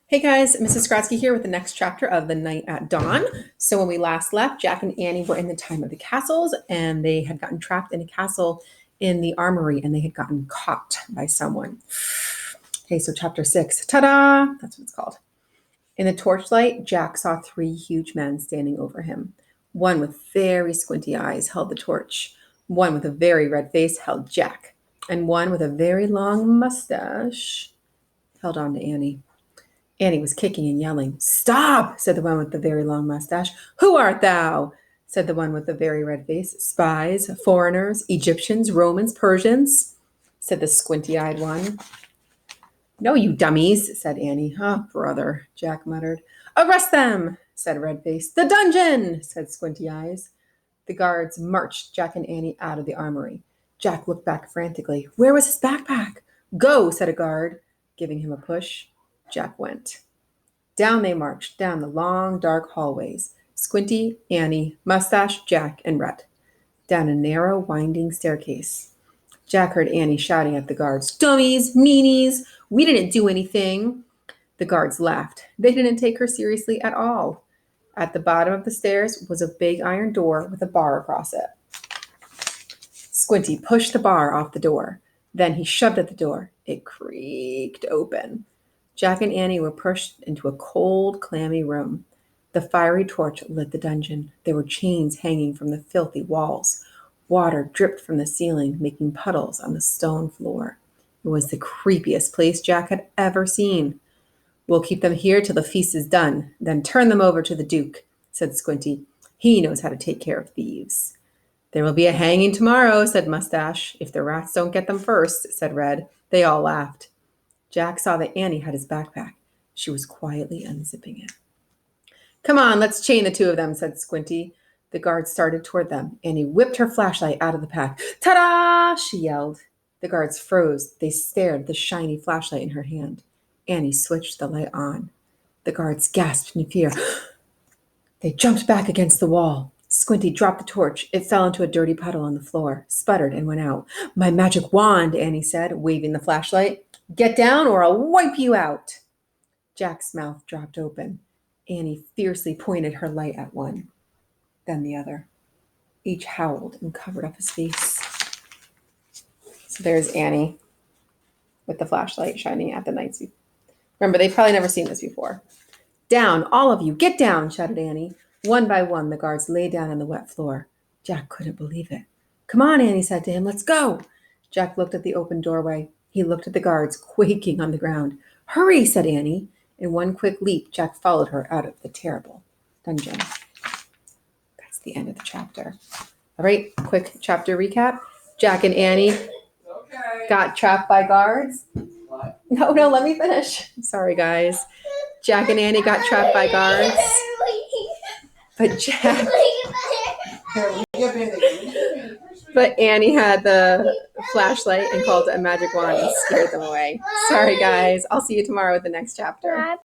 Hey guys, Mrs. Skratsky here with the next chapter of The Night at Dawn. So when we last left, Jack and Annie were in the time of the castles, and they had gotten trapped in a castle in the armory, and they had gotten caught by someone. Okay, so chapter 6, ta-da! That's what it's called. In the torchlight, Jack saw three huge men standing over him. One with very squinty eyes held the torch. One with a very red face held Jack. And one with a very long mustache held on to Annie. Annie was kicking and yelling. "Stop!" said the one with the very long mustache. "Who art thou?" said the one with the very red face. "Spies, foreigners, Egyptians, Romans, Persians," said the squinty-eyed one. "No, you dummies," said Annie. "Oh, brother," Jack muttered. "Arrest them," said Redface. "The dungeon," said Squinty Eyes. The guards marched Jack and Annie out of the armory. Jack looked back frantically. Where was his backpack? "Go," said a guard, giving him a push. Jack went. Down they marched, down the long, dark hallways. Squinty, Annie, Mustache, Jack, and Red. Down a narrow, winding staircase. Jack heard Annie shouting at the guards, "Dummies, meanies, we didn't do anything." The guards laughed. They didn't take her seriously at all. At the bottom of the stairs was a big iron door with a bar across it. Squinty pushed the bar off the door. Then he shoved at the door. It creaked open. Jack and Annie were pushed into a cold, clammy room. The fiery torch lit the dungeon. There were chains hanging from the filthy walls. Water dripped from the ceiling, making puddles on the stone floor. It was the creepiest place Jack had ever seen. "We'll keep them here till the feast is done, then turn them over to the Duke," said Squinty. "He knows how to take care of thieves." "There will be a hanging tomorrow," said Mustache. "If the rats don't get them first," said Red. They all laughed. Jack saw that Annie had his backpack. She was quietly unzipping it. "Come on, let's chain the two of them," said Squinty. The guards started toward them. Annie whipped her flashlight out of the pack. "Ta-da!" she yelled. The guards froze. They stared at the shiny flashlight in her hand. Annie switched the light on. The guards gasped in fear. They jumped back against the wall. Squinty dropped the torch. It fell into a dirty puddle on the floor, sputtered, and went out. "My magic wand," Annie said, waving the flashlight. "Get down or I'll wipe you out." Jack's mouth dropped open. Annie fiercely pointed her light at one, then the other. Each howled and covered up his face. So there's Annie with the flashlight shining at the night. Remember, they've probably never seen this before. "Down, all of you, get down," shouted Annie. One by one, the guards lay down on the wet floor. Jack couldn't believe it. "Come on," Annie said to him. "Let's go." Jack looked at the open doorway. He looked at the guards, quaking on the ground. "Hurry," said Annie. In one quick leap, Jack followed her out of the terrible dungeon. That's the end of the chapter. All right, quick chapter recap. Jack and Annie got trapped by guards. What? No, let me finish. Sorry, guys. Jack and Annie got trapped by guards. But Annie had the flashlight and called it a magic wand and scared them away. Sorry, guys. I'll see you tomorrow with the next chapter.